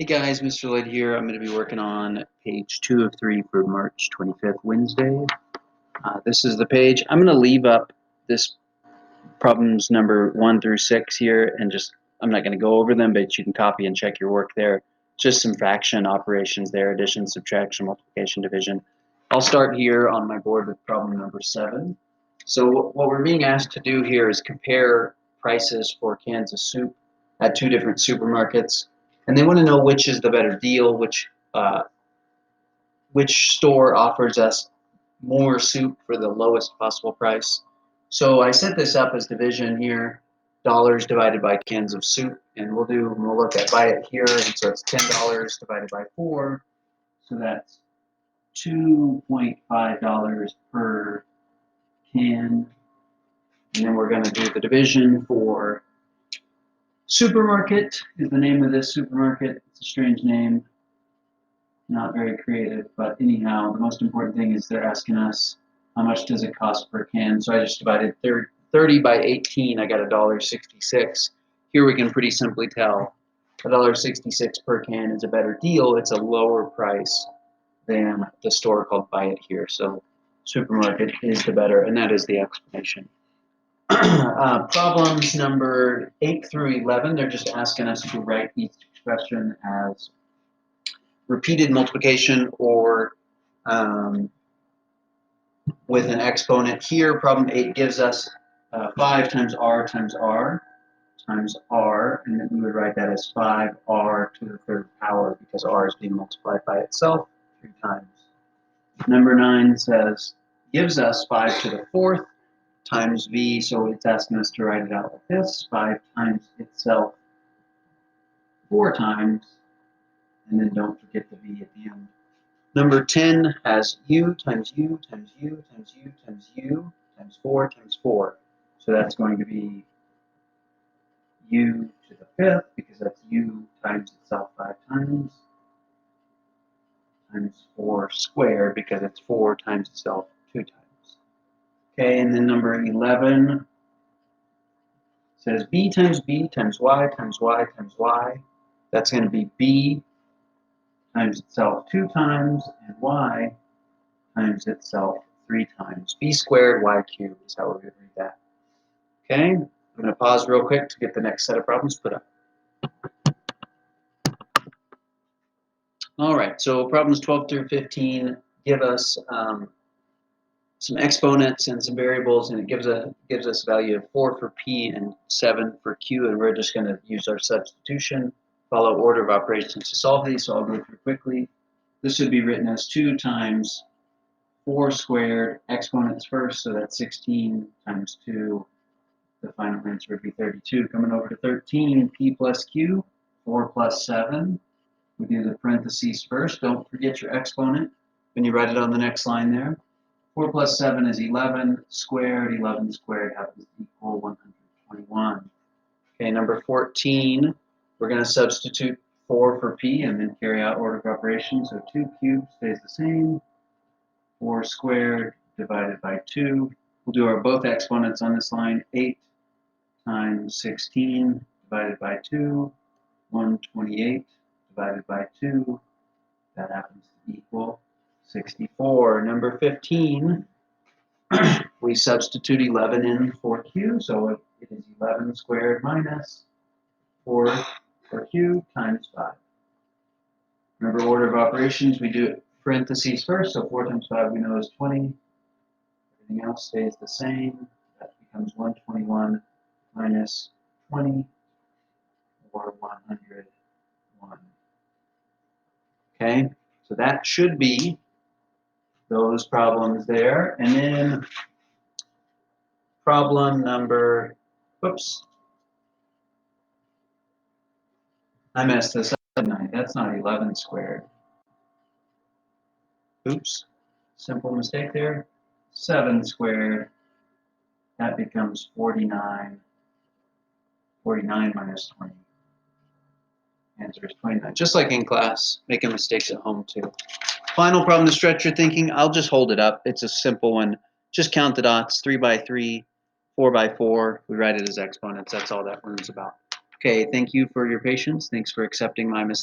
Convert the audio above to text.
Hey guys, Mr. Lloyd here. I'm going to be working on page 2 of 3 for March 25th, Wednesday. This is the page. I'm going to leave up this problems number 1 through 6 here, and I'm not going to go over them, but you can copy and check your work there. Just some fraction operations there, addition, subtraction, multiplication, division. I'll start here on my board with problem number 7. So what we're being asked to do here is compare prices for cans of soup at 2 different supermarkets. And they want to know which is the better deal, which store offers us more soup for the lowest possible price. So I set this up as division here, dollars divided by cans of soup, and we'll look at buy it here, and so it's $10 divided by 4, so that's $2.5 per can. And then we're going to do the division for supermarket is the name of this supermarket. It's a strange name, not very creative, but anyhow, the most important thing is they're asking us how much does it cost per can. So I just divided 30 by 18. I got $1.66. Here we can pretty simply tell $1.66 per can is a better deal. It's a lower price than the store called Buy It Here. So supermarket is the better, and that is the explanation. Problems number 8 through 11, they're just asking us to write each expression as repeated multiplication or with an exponent. Here, problem 8 gives us 5 times r times r times r, and then we would write that as 5r to the third power because r is being multiplied by itself 3 times. Number 9 gives us 5 to the fourth times v, so it's asking us to write it out like this, 5 times itself 4 times, and then don't forget the v at the end. Number 10 has u times u times u times u times u times 4 times 4. So that's going to be u to the fifth, because that's u times itself 5 times 4 squared, because it's 4 times itself 2 times. Okay, and then number 11 says b times y times y times y. That's going to be b times itself 2 times and y times itself 3 times. B squared y cubed is how we would read that. Okay, I'm going to pause real quick to get the next set of problems put up. All right, so problems 12 through 15 give us some exponents and some variables, and it gives us a value of 4 for p and 7 for q, and we're just going to use our substitution, follow order of operations to solve these, so I'll go through quickly. This would be written as 2 times 4 squared, exponents first, so that's 16 times 2. The final answer would be 32. Coming over to 13, p plus q, 4 plus 7. We do the parentheses first. Don't forget your exponent when you write it on the next line there. 4 plus 7 is 11 squared. 11 squared happens to equal 121. Okay, number 14, we're going to substitute 4 for p and then carry out order of operations. So 2 cubed stays the same. 4 squared divided by 2. We'll do our both exponents on this line. 8 times 16 divided by 2. 128 divided by 2. That happens to equal 64. Number 15, we substitute 11 in for q, so it is 11 squared minus 4 for q times 5. Remember order of operations, we do it parentheses first, so 4 times 5 we know is 20. Everything else stays the same. That becomes 121 minus 20, or 101. Okay, so that should be those problems there. And then problem number, whoops, I messed this up, didn't I? That's not 11 squared. Oops, simple mistake there. 7 squared, that becomes 49. 49 minus 20. Answer is 29. Just like in class, making mistakes at home too. Final problem to stretch your thinking. I'll just hold it up. It's a simple one. Just count the dots. 3 by 3, 4 by 4. We write it as exponents. That's all that one's about. Okay, thank you for your patience. Thanks for accepting my mistake.